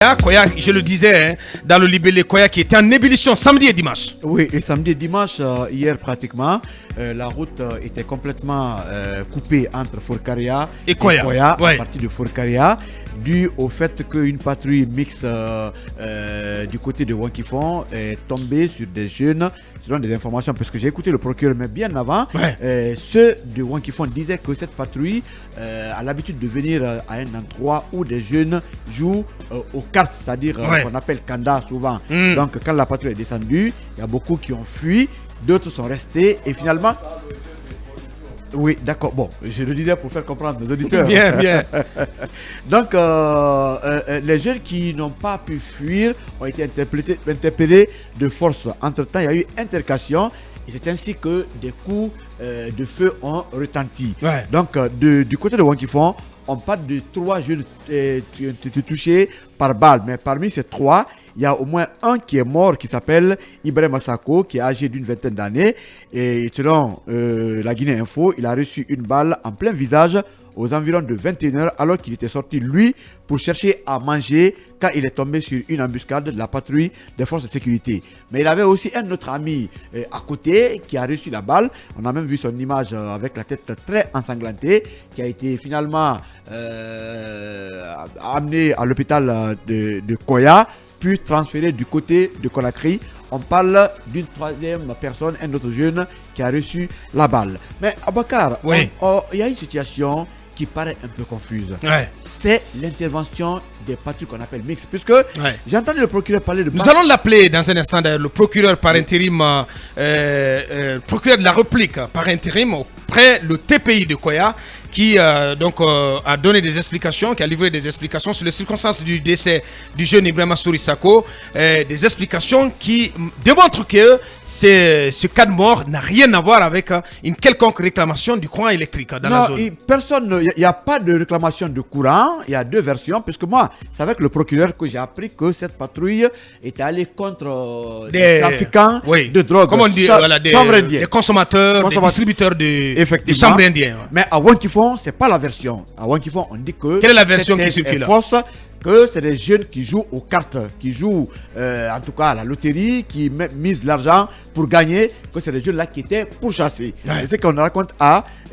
Koya, je le disais, hein, dans le libellé, Koya qui était en ébullition samedi et dimanche. Oui, et samedi et dimanche, hier pratiquement, la route était complètement coupée entre Fourkaria et Koya, à partir de Fourkaria, dû au fait qu'une patrouille mixte du côté de Wankifon est tombée sur des jeunes, selon des informations, parce que j'ai écouté le procureur, mais bien avant, ceux de Wankifon disaient que cette patrouille a l'habitude de venir à un endroit où des jeunes jouent aux cartes, c'est-à-dire qu'on appelle Kanda souvent. Donc quand la patrouille est descendue, il y a beaucoup qui ont fui, d'autres sont restés et finalement... Oui, d'accord. Bon, je le disais pour faire comprendre nos auditeurs. Bien, bien. Donc, les jeunes qui n'ont pas pu fuir ont été interpellés de force. Entre-temps, il y a eu intercation et c'est ainsi que des coups de feu ont retenti. Donc, du côté de Wankifon, on parle de 3 jeunes qui ont été touchés par balle. Mais parmi ces 3, il y a au moins un qui est mort qui s'appelle Ibrahim Masako, qui est âgé d'une vingtaine d'années. Et selon la Guinée Info, il a reçu une balle en plein visage aux environs de 21h alors qu'il était sorti, lui, pour chercher à manger quand il est tombé sur une embuscade de la patrouille des forces de sécurité. Mais il avait aussi un autre ami à côté qui a reçu la balle. On a même vu son image avec la tête très ensanglantée, qui a été finalement amené à l'hôpital de Koya, puis transféré du côté de Conakry. On parle d'une troisième personne, un autre jeune qui a reçu la balle. Mais Abakar, il y a une situation qui paraît un peu confuse. C'est l'intervention des patrouilles qu'on appelle mixtes. Puisque j'ai entendu le procureur parler de... Nous allons l'appeler dans un instant, le procureur par intérim, procureur de la République par intérim auprès le TPI de Koya, qui a donné des explications, qui a livré des explications sur les circonstances du décès du jeune Ibrahim Sako, des explications qui démontrent que ce cas de mort n'a rien à voir avec une quelconque réclamation du courant électrique dans la zone. Il n'y a pas de réclamation de courant, il y a 2 versions, puisque moi, c'est avec le procureur que j'ai appris que cette patrouille était allée contre des trafiquants de drogue. Comme on dit, des consommateurs, des distributeurs de chambres indiens. Mais à Wankifon, ce n'est pas la version. À Wankifon, on dit que... Quelle est la version qui circule? Que c'est des jeunes qui jouent aux cartes, qui jouent en tout cas à la loterie, qui misent de l'argent pour gagner, que c'est des jeunes là qui étaient pourchassés. C'est ce qu'on raconte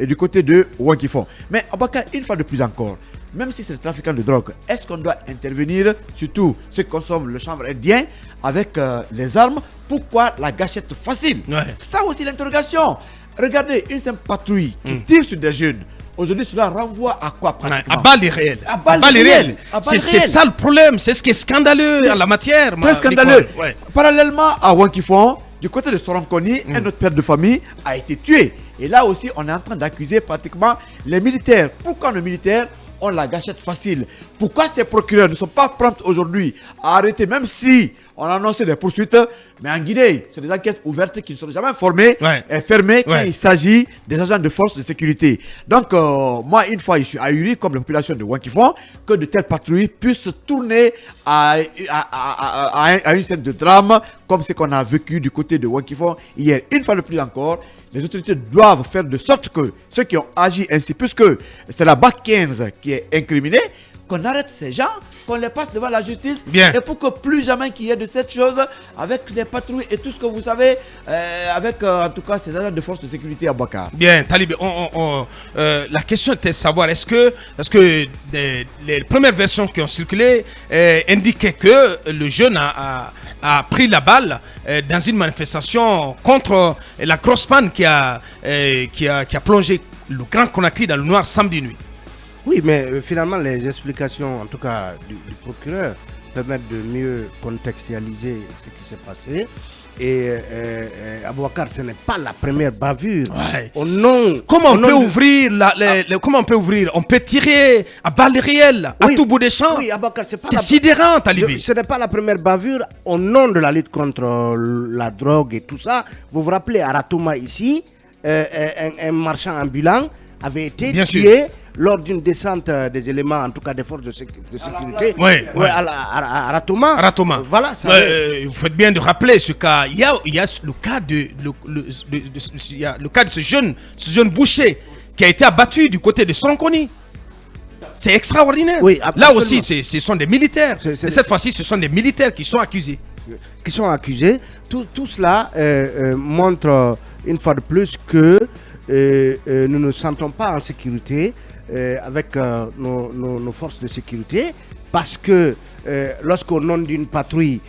du côté de Wankifon. Mais Abakar, une fois de plus encore, même si c'est le trafiquant de drogue, est-ce qu'on doit intervenir, surtout ceux qui consomment le chanvre indien, avec les armes? Pourquoi la gâchette facile? C'est ça aussi l'interrogation. Regardez, une simple patrouille qui tire sur des jeunes. Aujourd'hui, cela renvoie à quoi pratiquement? À balles réelles. À balles réelles. C'est ça le problème. C'est ce qui est scandaleux en la matière. Très scandaleux. Parallèlement à Wankifon, du côté de Soromkoni, un autre père de famille a été tué. Et là aussi, on est en train d'accuser pratiquement les militaires. Pourquoi nos militaires ont la gâchette facile? Pourquoi ces procureurs ne sont pas prompts aujourd'hui à arrêter, même si on a annoncé des poursuites, mais en Guinée, c'est des enquêtes ouvertes qui ne sont jamais fermées quand il s'agit des agents de force de sécurité. Donc, moi, une fois, je suis ahuri, comme la population de Wankifon, que de telles patrouilles puissent tourner à une scène de drame, comme ce qu'on a vécu du côté de Wankifon hier. Une fois de plus encore, les autorités doivent faire de sorte que ceux qui ont agi ainsi, puisque c'est la BAC 15 qui est incriminée, qu'on arrête ces gens, qu'on les passe devant la justice, et pour que plus jamais qu'il y ait de cette chose avec les patrouilles et tout ce que vous savez, avec en tout cas ces agents de force de sécurité à Bakar. Bien, Talib, la question était de savoir, est-ce que les premières versions qui ont circulé indiquaient que le jeune a pris la balle dans une manifestation contre la grosse panne qui a plongé le Grand Conakry dans le noir samedi nuit? Oui, mais finalement, les explications, en tout cas du procureur, permettent de mieux contextualiser ce qui s'est passé. Et Abouakar, ce n'est pas la première bavure. Comment on peut ouvrir comment on peut ouvrir? On peut tirer à balles réelles, à tout bout des champs. Oui, Abouakar, c'est sidérant, Talibi. Ce n'est pas la première bavure au nom de la lutte contre la drogue et tout ça. Vous vous rappelez, à Ratouma ici, un marchand ambulant avait été tué lors d'une descente des éléments, en tout cas des forces de sécurité, à Ratouma. Voilà, vous faites bien de rappeler ce cas. Il y a le cas de ce jeune boucher qui a été abattu du côté de Soromkoni. C'est extraordinaire. Oui, là aussi, ce sont des militaires. Et cette fois-ci, ce sont des militaires qui sont accusés. Tout cela montre une fois de plus que nous ne nous sentons pas en sécurité avec nos forces de sécurité, parce que lorsqu'au nom d'une patrouille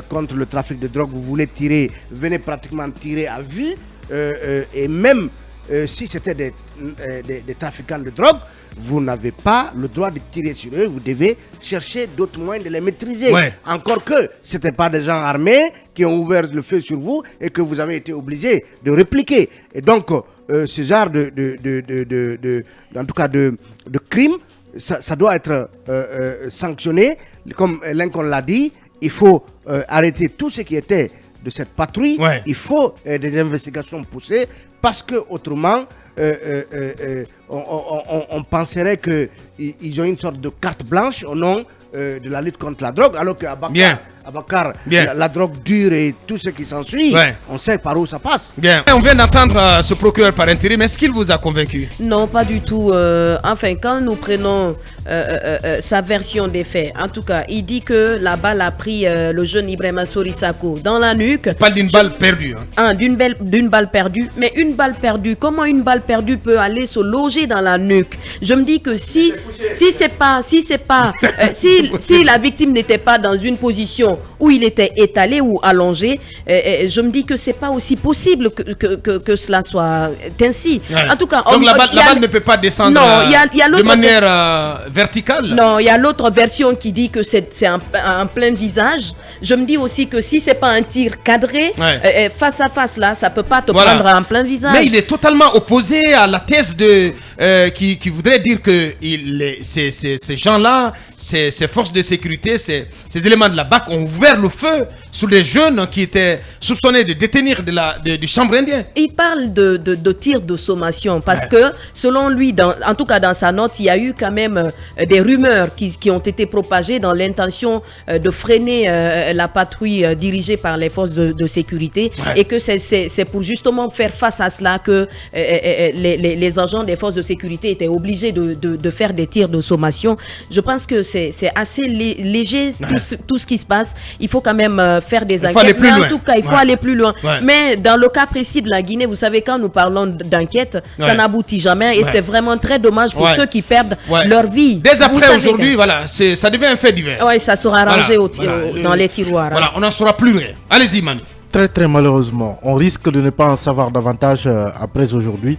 contre le trafic de drogue, vous voulez tirer, venez pratiquement tirer à vue, et même si c'était des trafiquants de drogue, vous n'avez pas le droit de tirer sur eux, vous devez chercher d'autres moyens de les maîtriser. Ouais. Encore que ce n'étaient pas des gens armés qui ont ouvert le feu sur vous et que vous avez été obligé de répliquer. Et donc, ce genre en tout cas de crime, ça doit être sanctionné. Comme Lincoln l'a dit, il faut arrêter tout ce qui était de cette patrouille. Ouais. Il faut des investigations poussées, parce que autrement on penserait qu'ils ont une sorte de carte blanche au nom de la lutte contre la drogue, alors qu'à Bakar, la drogue dure et tout ce qui s'ensuit, on sait par où ça passe. Bien. On vient d'entendre ce procureur par intérim. Est-ce qu'il vous a convaincu? Non, pas du tout. Enfin, quand nous prenons sa version des faits, en tout cas, il dit que la balle a pris le jeune Ibrahima Sorisako dans la nuque. On parle d'une balle perdue. Hein. D'une balle perdue. Mais une balle perdue, comment une balle perdue peut aller se loger dans la nuque? Je me dis que si la victime n'était pas dans une position où il était étalé ou allongé, je me dis que c'est pas aussi possible que cela soit ainsi. Ouais. En tout cas, donc la balle ne peut pas descendre de manière verticale. Non, il y a l'autre version qui dit que c'est un plein visage. Je me dis aussi que si c'est pas un tir cadré, face à face là, ça peut pas te prendre en plein visage. Mais il est totalement opposé à la thèse qui voudrait dire que ces gens-là, ces forces de sécurité, ces éléments de la BAC ont ouvert le feu sur les jeunes qui étaient soupçonnés de détenir du chanvre indien. Il parle de tir de sommation parce que selon lui, en tout cas dans sa note, il y a eu quand même des rumeurs qui ont été propagées dans l'intention de freiner la patrouille dirigée par les forces de sécurité, et que c'est pour justement faire face à cela que les agents des forces de sécurité étaient obligés de faire des tirs de sommation. Je pense que c'est assez léger tout ce qui se passe. Il faut quand même faire des enquêtes, mais en tout cas il faut aller plus loin. Mais dans le cas précis de la Guinée, vous savez, quand nous parlons d'enquête, ça n'aboutit jamais, et c'est vraiment très dommage pour ceux qui perdent leur vie. Dès après aujourd'hui, voilà, ça devient un fait divers. Oui, ça sera rangé dans les tiroirs. Voilà, on n'en saura plus rien. Allez-y, Manu. Très très malheureusement, on risque de ne pas en savoir davantage après aujourd'hui.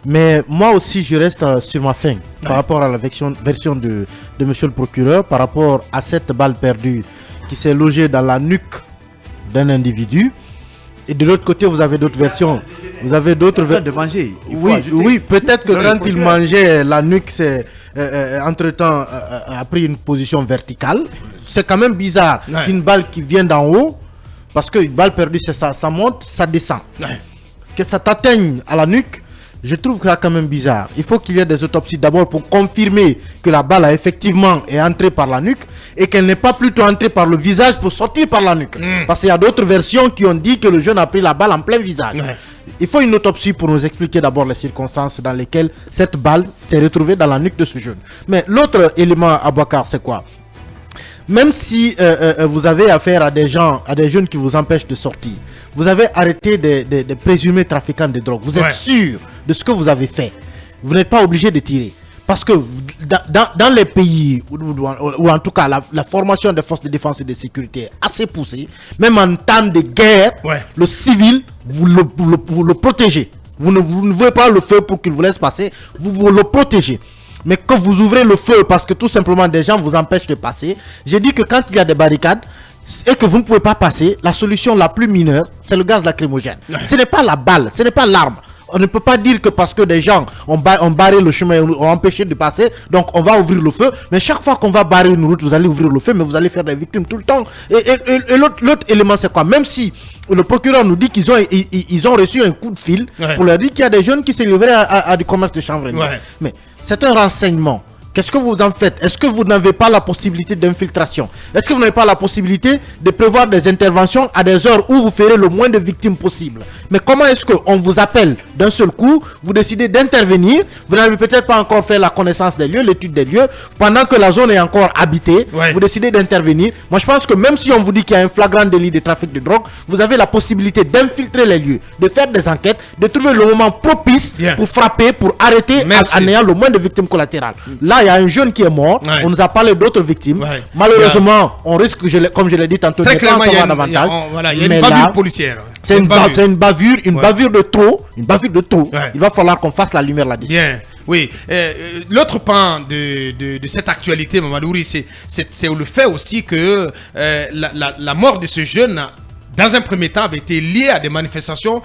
Mais moi aussi, je reste sur ma faim par rapport à la version de monsieur le procureur, par rapport à cette balle perdue qui s'est logée dans la nuque d'un individu. Et de l'autre côté, vous avez d'autres versions. Vous avez d'autres versions de manger. Oui, peut-être que quand il mangeait, la nuque, entre-temps, a pris une position verticale. C'est quand même bizarre qu'une balle qui vient d'en haut, parce qu'une balle perdue, c'est ça monte, ça descend. Que ça t'atteigne à la nuque, je trouve que c'est quand même bizarre. Il faut qu'il y ait des autopsies d'abord pour confirmer que la balle est entrée par la nuque, et qu'elle n'est pas plutôt entrée par le visage pour sortir par la nuque. Parce qu'il y a d'autres versions qui ont dit que le jeune a pris la balle en plein visage. Il faut une autopsie pour nous expliquer d'abord les circonstances dans lesquelles cette balle s'est retrouvée dans la nuque de ce jeune. Mais l'autre élément à Bakar, c'est quoi? Même si vous avez affaire à des jeunes qui vous empêchent de sortir, vous avez arrêté des présumés trafiquants de drogue, vous êtes sûr de ce que vous avez fait, vous n'êtes pas obligé de tirer. Parce que dans les pays où en tout cas la formation des forces de défense et de sécurité est assez poussée, même en temps de guerre, le civil, vous le protégez. Vous ne voulez pas le feu pour qu'il vous laisse passer, vous le protégez. Mais que vous ouvrez le feu parce que tout simplement des gens vous empêchent de passer, j'ai dit que quand il y a des barricades et que vous ne pouvez pas passer, la solution la plus mineure, c'est le gaz lacrymogène. Ce n'est pas la balle, ce n'est pas l'arme. On ne peut pas dire que parce que des gens ont barré le chemin, ont empêché de passer, donc on va ouvrir le feu. Mais chaque fois qu'on va barrer une route, vous allez ouvrir le feu, mais vous allez faire des victimes tout le temps. Et l'autre élément, c'est quoi? Même si le procureur nous dit qu'ils ont reçu un coup de fil pour leur dire qu'il y a des jeunes qui s'est livrés à du commerce de chanvre. Mais c'est un renseignement qu'est-ce que vous en faites? Est-ce que vous n'avez pas la possibilité d'infiltration? Est-ce que vous n'avez pas la possibilité de prévoir des interventions à des heures où vous ferez le moins de victimes possible? Mais comment est-ce qu'on vous appelle d'un seul coup, vous décidez d'intervenir, vous n'avez peut-être pas encore fait la connaissance des lieux, l'étude des lieux, pendant que la zone est encore habitée, vous décidez d'intervenir. Moi je pense que même si on vous dit qu'il y a un flagrant délit de trafic de drogue, vous avez la possibilité d'infiltrer les lieux, de faire des enquêtes, de trouver le moment propice pour frapper, pour arrêter en ayant le moins de victimes collatérales. Là, il y a un jeune qui est mort, on nous a parlé d'autres victimes. Malheureusement, on risque, comme je l'ai dit tantôt, très clairement, il y a une bavure policière. C'est une bavure de trop. Une bavure de trop. Il va falloir qu'on fasse la lumière là-dessus. Bien. Oui, l'autre pan de cette actualité, Mamadouri, c'est le fait aussi que la mort de ce jeune, dans un premier temps, avait été liée à des manifestations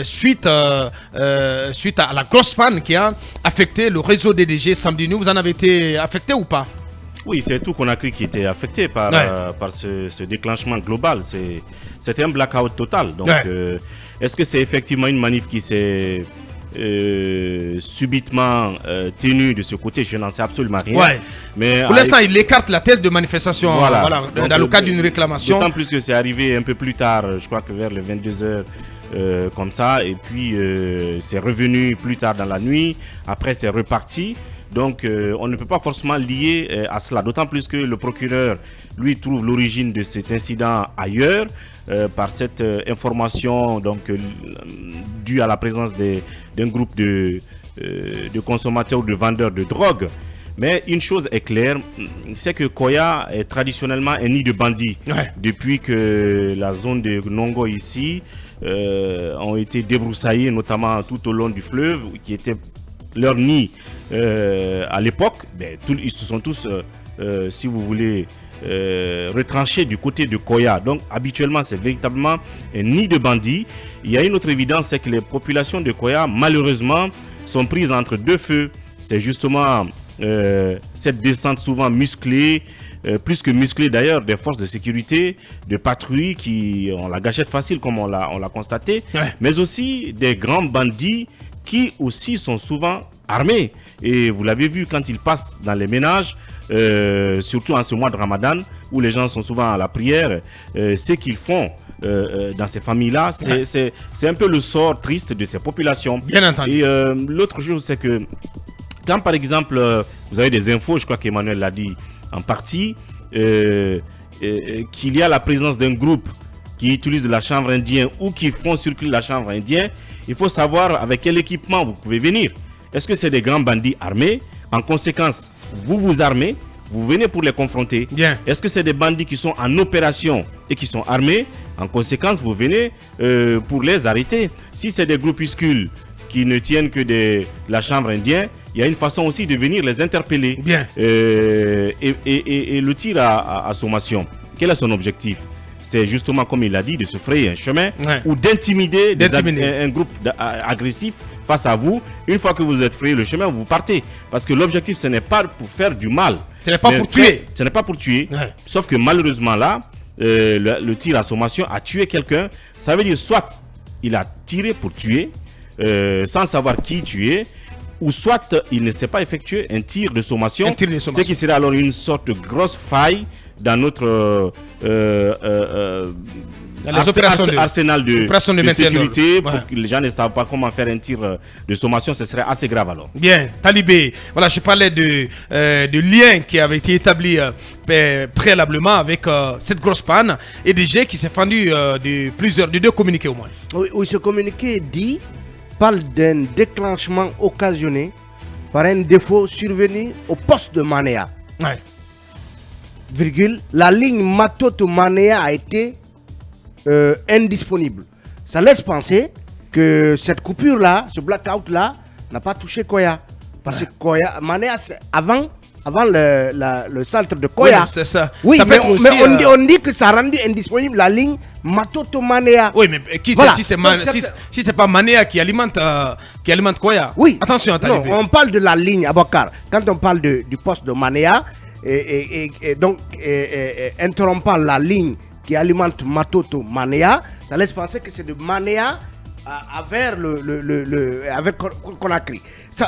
suite à la grosse panne qui a affecté le réseau DDG samedi nuit. Vous en avez été affecté ou pas? Oui, c'est tout Conakry qui était affecté par ce déclenchement global. C'était un blackout total. Donc, est-ce que c'est effectivement une manif qui s'est subitement tenue de ce côté? Je n'en sais absolument rien. Mais pour l'instant, il écarte la thèse de manifestation donc, dans le cadre d'une réclamation. D'autant plus que c'est arrivé un peu plus tard, je crois que vers les 22h. Comme ça, et puis c'est revenu plus tard dans la nuit. Après, c'est reparti. Donc, on ne peut pas forcément lier à cela. D'autant plus que le procureur, lui, trouve l'origine de cet incident ailleurs, par cette information donc due à la présence d'un groupe de consommateurs ou de vendeurs de drogue. Mais une chose est claire, c'est que Koya est traditionnellement un nid de bandits. Depuis que la zone de Nongo ici ont été débroussaillés, notamment tout au long du fleuve, qui était leur nid à l'époque. Ils se sont tous, si vous voulez, retranchés du côté de Koya. Donc habituellement, c'est véritablement un nid de bandits. Il y a une autre évidence, c'est que les populations de Koya, malheureusement, sont prises entre deux feux. C'est justement cette descente souvent musclée, plus que musclée d'ailleurs, des forces de sécurité, de patrouilles qui ont la gâchette facile comme on l'a constaté, mais aussi des grands bandits qui aussi sont souvent armés. Et vous l'avez vu quand ils passent dans les ménages, surtout en ce mois de Ramadan, où les gens sont souvent à la prière, ce qu'ils font dans ces familles-là, c'est un peu le sort triste de ces populations. Bien entendu. Et l'autre chose, c'est que quand par exemple, vous avez des infos, je crois qu'Emmanuel l'a dit en partie, qu'il y a la présence d'un groupe qui utilise de la chanvre indienne ou qui font circuler la chanvre indienne, il faut savoir avec quel équipement vous pouvez venir. Est-ce que c'est des grands bandits armés? En conséquence, vous vous armez, vous venez pour les confronter. Est-ce que c'est des bandits qui sont en opération et qui sont armés? En conséquence, vous venez pour les arrêter. Si c'est des groupuscules qui ne tiennent que de la chanvre indienne, il y a une façon aussi de venir les interpeller. Et le tir à sommation, quel est son objectif? C'est justement, comme il a dit, de se frayer un chemin ou d'intimider un groupe agressif face à vous. Une fois que vous êtes frayé le chemin, vous partez. Parce que l'objectif, ce n'est pas pour faire du mal. Ce n'est pas pour tuer. Ce n'est pas pour tuer. Sauf que malheureusement là, le tir à sommation a tué quelqu'un. Ça veut dire soit il a tiré pour tuer, sans savoir qui tuer, ou soit il ne s'est pas effectué un tir de sommation, ce qui serait alors une sorte de grosse faille dans notre arsenal de sécurité, pour que les gens ne savent pas comment faire un tir de sommation. Ce serait assez grave alors. Bien, Talibé, voilà, je parlais de lien qui avait été établi préalablement avec cette grosse panne et DG qui s'est fendu de deux communiqués au moins. Oui, ce communiqué parle d'un déclenchement occasionné par un défaut survenu au poste de Manéa. La ligne Matoto-Manéa a été indisponible. Ça laisse penser que cette coupure-là, ce blackout-là, n'a pas touché Koya. Parce que Koya, Manéa, avant le centre de Koya. C'est ça. Oui, ça mais on dit que ça a rendu indisponible la ligne Matoto-Manéa. Oui, mais qui voilà. Si c'est pas Manéa qui alimente Koya. Oui. Attention, non, on parle de la ligne Abakar. Quand on parle du poste de Manéa, et donc interrompant la ligne qui alimente Matoto-Manéa, ça laisse penser que c'est de Manéa vers avec Conakry.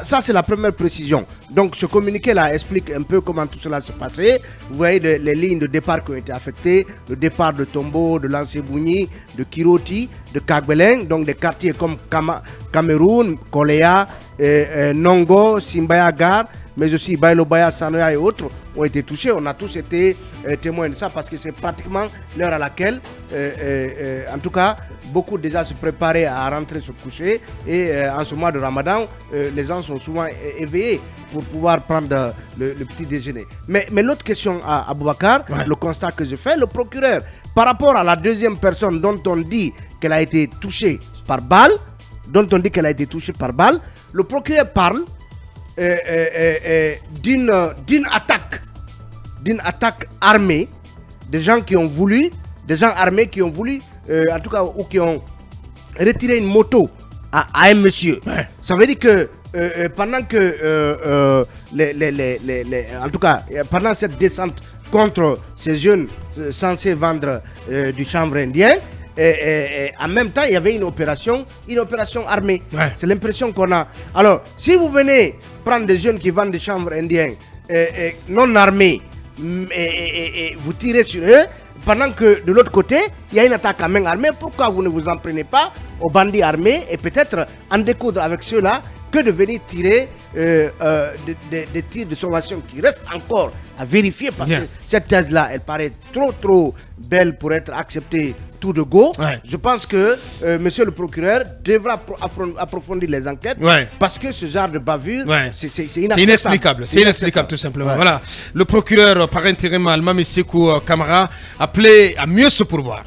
Ça c'est la première précision. Donc ce communiqué-là explique un peu comment tout cela s'est passé. Vous voyez les lignes de départ qui ont été affectées, le départ de Tombo, de Lansebouni, de Kiroti, de Kagbeleng, donc des quartiers comme Cameroun, Koléa, Nongo, Simbaya Gare, mais aussi Bailobaya, Sanoya et autres ont été touchés. On a tous été témoins de ça parce que c'est pratiquement l'heure à laquelle, en tout cas, beaucoup déjà se préparaient à rentrer se coucher. Et en ce mois de Ramadan, les gens sont souvent éveillés pour pouvoir prendre le petit déjeuner. Mais l'autre question à Aboubacar, le constat que je fais, le procureur, par rapport à la deuxième personne dont on dit qu'elle a été touchée par balle, le procureur parle d'une attaque armée, des gens armés qui ont voulu, en tout cas, ou qui ont retiré une moto à un monsieur. Ouais. Ça veut dire que pendant que en tout cas, pendant cette descente contre ces jeunes censés vendre du chanvre indien, en même temps, il y avait une opération armée. Ouais. C'est l'impression qu'on a. Alors, si vous venez prendre des jeunes qui vendent des chanvre indiens non armés et vous tirez sur eux, pendant que de l'autre côté, il y a une attaque à main armée, pourquoi vous ne vous en prenez pas aux bandits armés et peut-être en découdre avec ceux-là que de venir tirer des tirs de sommation qui restent encore à vérifier parce que cette thèse-là, elle paraît trop belle pour être acceptée tout de go. Ouais. Je pense que monsieur le procureur devra approfondir les enquêtes parce que ce genre de bavure, c'est inexplicable. C'est inexplicable tout simplement. Ouais. Voilà. Le procureur par intérim Almami Sekou Kamara appelé à mieux se pourvoir.